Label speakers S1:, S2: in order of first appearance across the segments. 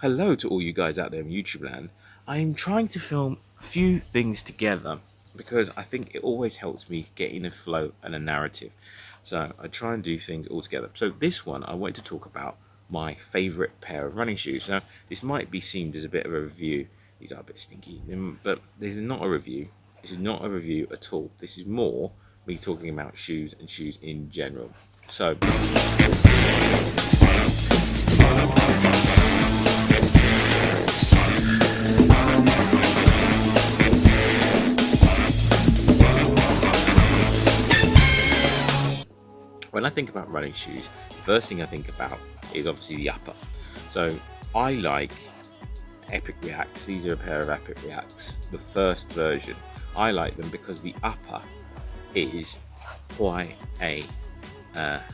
S1: Hello to all you guys out there in YouTube land. I'm trying to film a few things together because I think it always helps me get in a flow and a narrative. So I try and do things all together. So this one, I wanted to talk about my favorite pair of running shoes. Now, this might be seen as a bit of a review. These are a bit stinky, but this is not a review. This is not a review at all. This is more me talking about shoes and shoes in general. So when I think about running shoes, the first thing I think about is obviously the upper. So I like Epic Reacts. These are a pair of Epic Reacts, the first version. I like them because the upper is quite a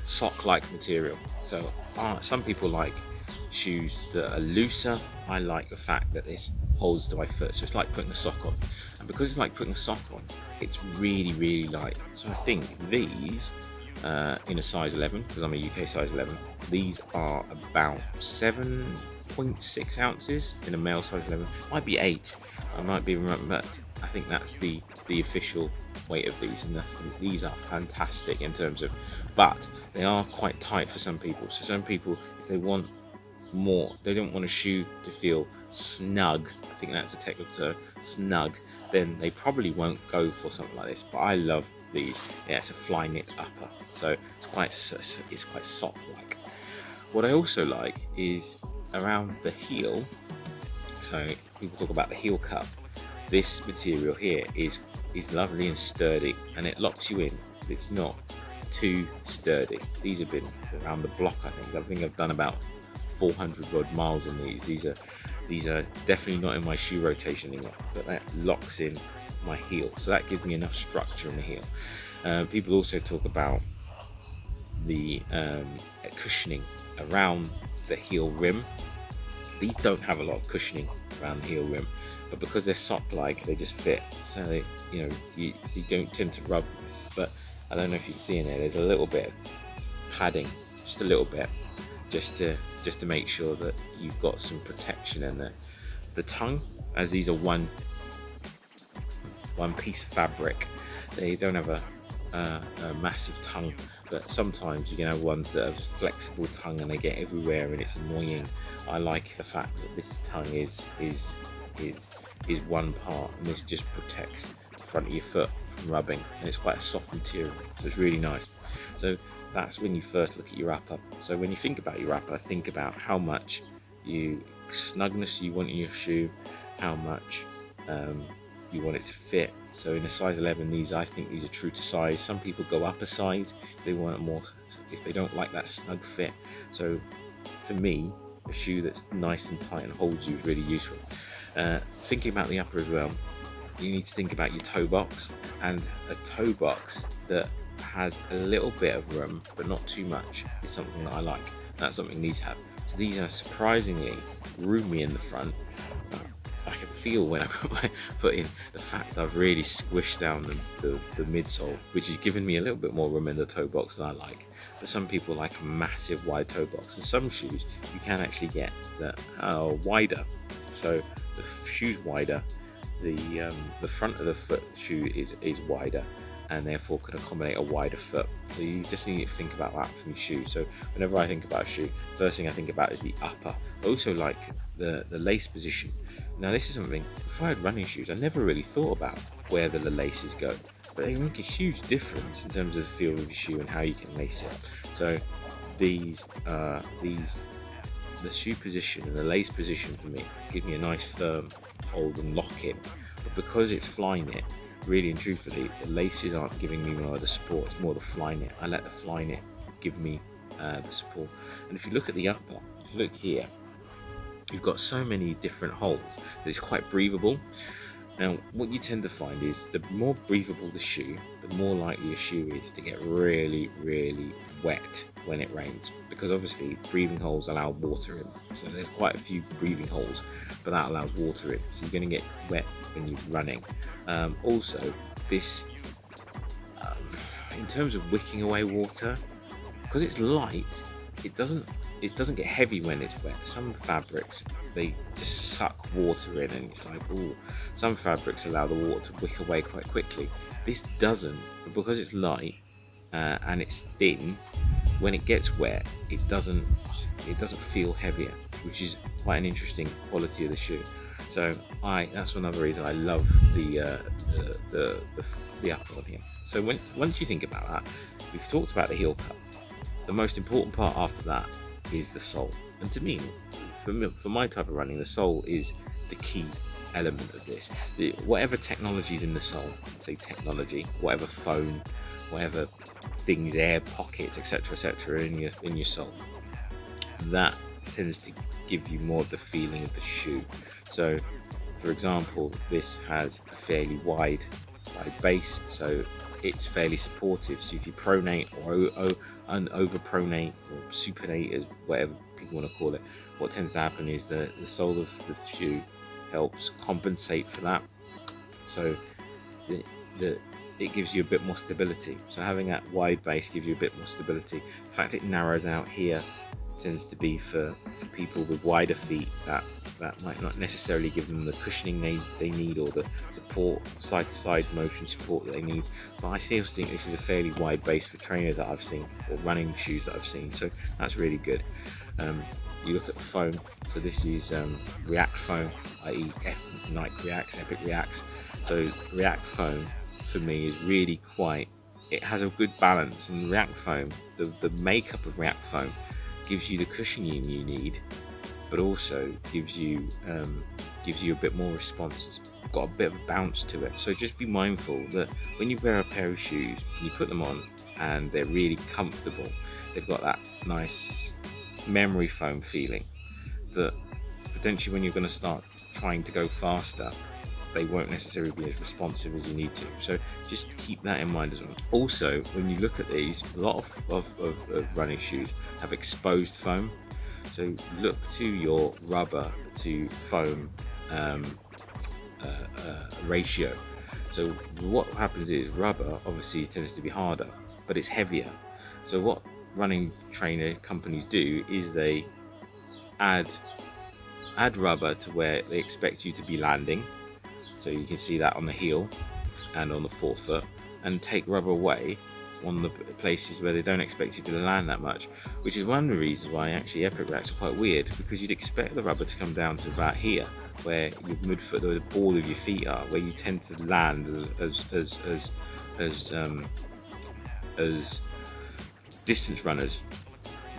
S1: sock-like material. So some people like shoes that are looser. I like the fact that this holds to my foot, so it's like putting a sock on. And because it's like putting a sock on, it's really light. So I think these in a size 11, because I'm a UK size 11, these are about 7.6 ounces in a male size 11. Might be 8, I might be wrong, but I think that's the official weight of these, and these are fantastic in terms of, but they are quite tight for some people. So some people, if they want more, they don't want a shoe to feel snug, I think that's a technical term, snug, then they probably won't go for something like this. But I love these. Yeah, it's a fly knit upper, so it's quite sock like. What I also like is around the heel. So people talk about the heel cup. This material here is lovely and sturdy, and it locks you in. It's not too sturdy. These have been around the block. I think I've done about 400 odd miles in these. These are definitely not in my shoe rotation anymore, but that locks in my heel, so that gives me enough structure in the heel. People also talk about the cushioning around the heel rim. These don't have a lot of cushioning around the heel rim, but because they're sock-like, they just fit. So they, you don't tend to rub. But I don't know if you can see in there. There's a little bit of padding, just a little bit, just to make sure that you've got some protection in there. The tongue, as these are one piece of fabric, they don't have a massive tongue, but sometimes you can have ones that have flexible tongue and they get everywhere and it's annoying. I like the fact that this tongue is one part, and this just protects the front of your foot from rubbing, and it's quite a soft material, so it's really nice. So that's when you first look at your upper. So when you think about your upper, think about how much snugness you want in your shoe, how much you want it to fit. So in a size 11, I think these are true to size. Some people go up a size if they want more, if they don't like that snug fit. So for me, a shoe that's nice and tight and holds you is really useful. Thinking about the upper as well, you need to think about your toe box, and a toe box that has a little bit of room but not too much is something that I like. That's something these have. So these are surprisingly roomy in the front. I can feel when I put my foot in the fact I've really squished down the midsole, which has given me a little bit more room in the toe box than I like. But some people like a massive wide toe box, and some shoes you can actually get that are wider. So the shoe's wider, the front of the foot shoe is wider, and therefore can accommodate a wider foot. So you just need to think about that from your shoe. So whenever I think about a shoe, first thing I think about is the upper. I also like the lace position. Now this is something, if I had running shoes, I never really thought about where the laces go, but they make a huge difference in terms of the feel of your shoe and how you can lace it. So the shoe position and the lace position for me give me a nice firm hold and lock in. But because it's fly knit, really and truthfully, the laces aren't giving me more of the support, it's more the fly knit. I let the fly knit give me the support. And if you look at the upper, if you look here, you've got so many different holes that it's quite breathable. Now what you tend to find is the more breathable the shoe, the more likely a shoe is to get really wet when it rains, because obviously breathing holes allow water in. So there's quite a few breathing holes, but that allows water in, so you're going to get wet when you're running. Also this in terms of wicking away water, because it's light, it doesn't get heavy when it's wet. Some fabrics, they just suck water in, and it's like, oh, some fabrics allow the water to wick away quite quickly. This doesn't, because it's light and it's thin. When it gets wet, it doesn't feel heavier, which is quite an interesting quality of the shoe. So that's another reason I love the upper on here. So once you think about that, we've talked about the heel cup. The most important part after that is the sole. And to me, for my type of running, the sole is the key element of this. Whatever technology is in the sole, say technology, whatever foam, whatever things, air pockets, etc., in your sole, that tends to give you more of the feeling of the shoe. So, for example, this has a fairly wide base, so it's fairly supportive. So if you pronate or overpronate or supinate, as whatever people want to call it, what tends to happen is the sole of the shoe helps compensate for that. So it gives you a bit more stability. So having that wide base gives you a bit more stability. The fact it narrows out here tends to be for people with wider feet that might not necessarily give them the cushioning they need, or the support, side to side motion support that they need. But I still think this is a fairly wide base for trainers that I've seen, or running shoes that I've seen, so that's really good. You look at the foam, so this is React foam, i.e. Nike Reacts, Epic Reacts. So React foam for me is really it has a good balance, and React foam, the makeup of React foam gives you the cushioning you need, but also gives you a bit more response. It's got a bit of a bounce to it. So just be mindful that when you wear a pair of shoes, you put them on and they're really comfortable, they've got that nice memory foam feeling, that potentially when you're going to start trying to go faster, they won't necessarily be as responsive as you need to. So just keep that in mind as well. Also, when you look at these, a lot of running shoes have exposed foam. So look to your rubber to foam ratio. So what happens is, rubber obviously tends to be harder, but it's heavier. So what running trainer companies do is they add rubber to where they expect you to be landing. So you can see that on the heel and on the forefoot, and take rubber away on the places where they don't expect you to land that much, which is one of the reasons why actually Epic Reacts are quite weird, because you'd expect the rubber to come down to about here, where your midfoot, the ball of your feet are, where you tend to land as distance runners.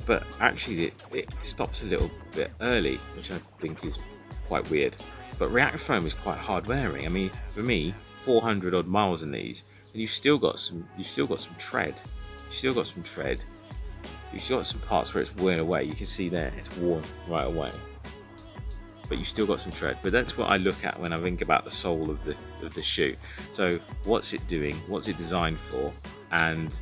S1: But actually it stops a little bit early, which I think is quite weird. But React foam is quite hard wearing. I mean, for me, 400 odd miles in these, and you've still got some tread. You've still got some parts where it's worn away. You can see there, it's worn right away. But you've still got some tread. But that's what I look at when I think about the sole of the shoe. So what's it doing? What's it designed for? And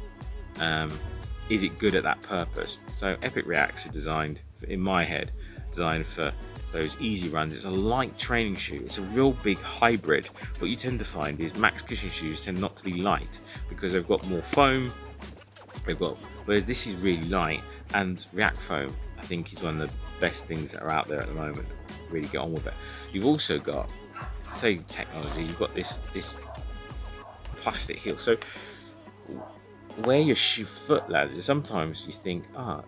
S1: is it good at that purpose? So Epic Reacts are designed, in my head, for those easy runs. It's a light training shoe. It's a real big hybrid. What you tend to find is max cushion shoes tend not to be light because they've got more foam. Whereas this is really light, and React foam I think is one of the best things that are out there at the moment. Really get on with it. You've also got, say, technology. You've got this plastic heel. So where your foot lands, sometimes you think,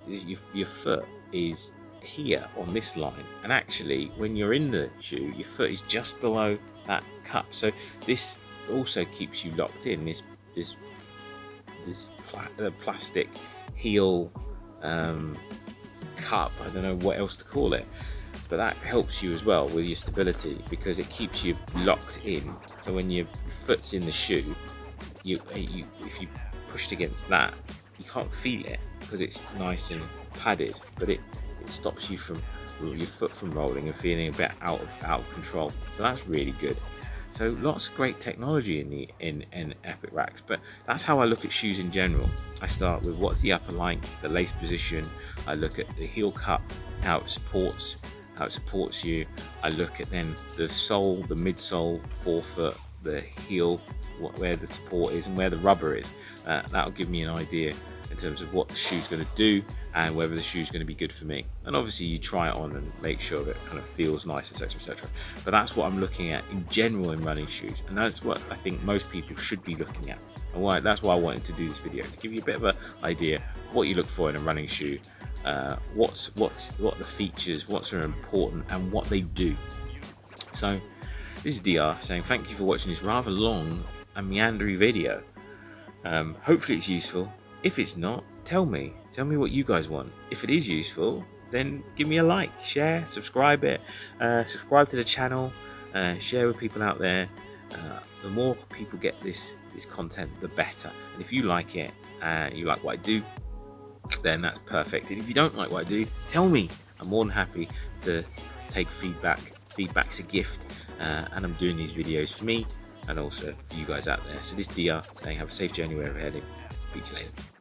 S1: your foot is here on this line, and actually when you're in the shoe, your foot is just below that cup. So this also keeps you locked in. This plastic heel cup, I don't know what else to call it, but that helps you as well with your stability, because it keeps you locked in. So when your foot's in the shoe, if you pushed against that, you can't feel it because it's nice and padded, but it stops you from your foot from rolling and feeling a bit out of control. So that's really good. So lots of great technology in Epic Reacts, but that's how I look at shoes in general. I start with what's the upper like, the lace position. I look at the heel cup, how it supports you. I look at then the sole, the midsole, forefoot, the heel, where the support is and where the rubber is. That'll give me an idea in terms of what the shoe's going to do and whether the shoe's going to be good for me. And obviously you try it on and make sure that it kind of feels nice, etc, etc. But that's what I'm looking at in general in running shoes, and that's what I think most people should be looking at. And that's why I wanted to do this video, to give you a bit of an idea of what you look for in a running shoe, what the features, what's important, and what they do. So this is DR saying thank you for watching this rather long and meandering video. Hopefully it's useful. If it's not, tell me what you guys want. If it is useful, then give me a like, share, subscribe to the channel, share with people out there. The more people get this content, the better. And if you like it and you like what I do, then that's perfect. And if you don't like what I do, tell me. I'm more than happy to take feedback. Feedback's a gift, and I'm doing these videos for me and also for you guys out there. So this is DR saying have a safe journey wherever you're heading. Speak to you later.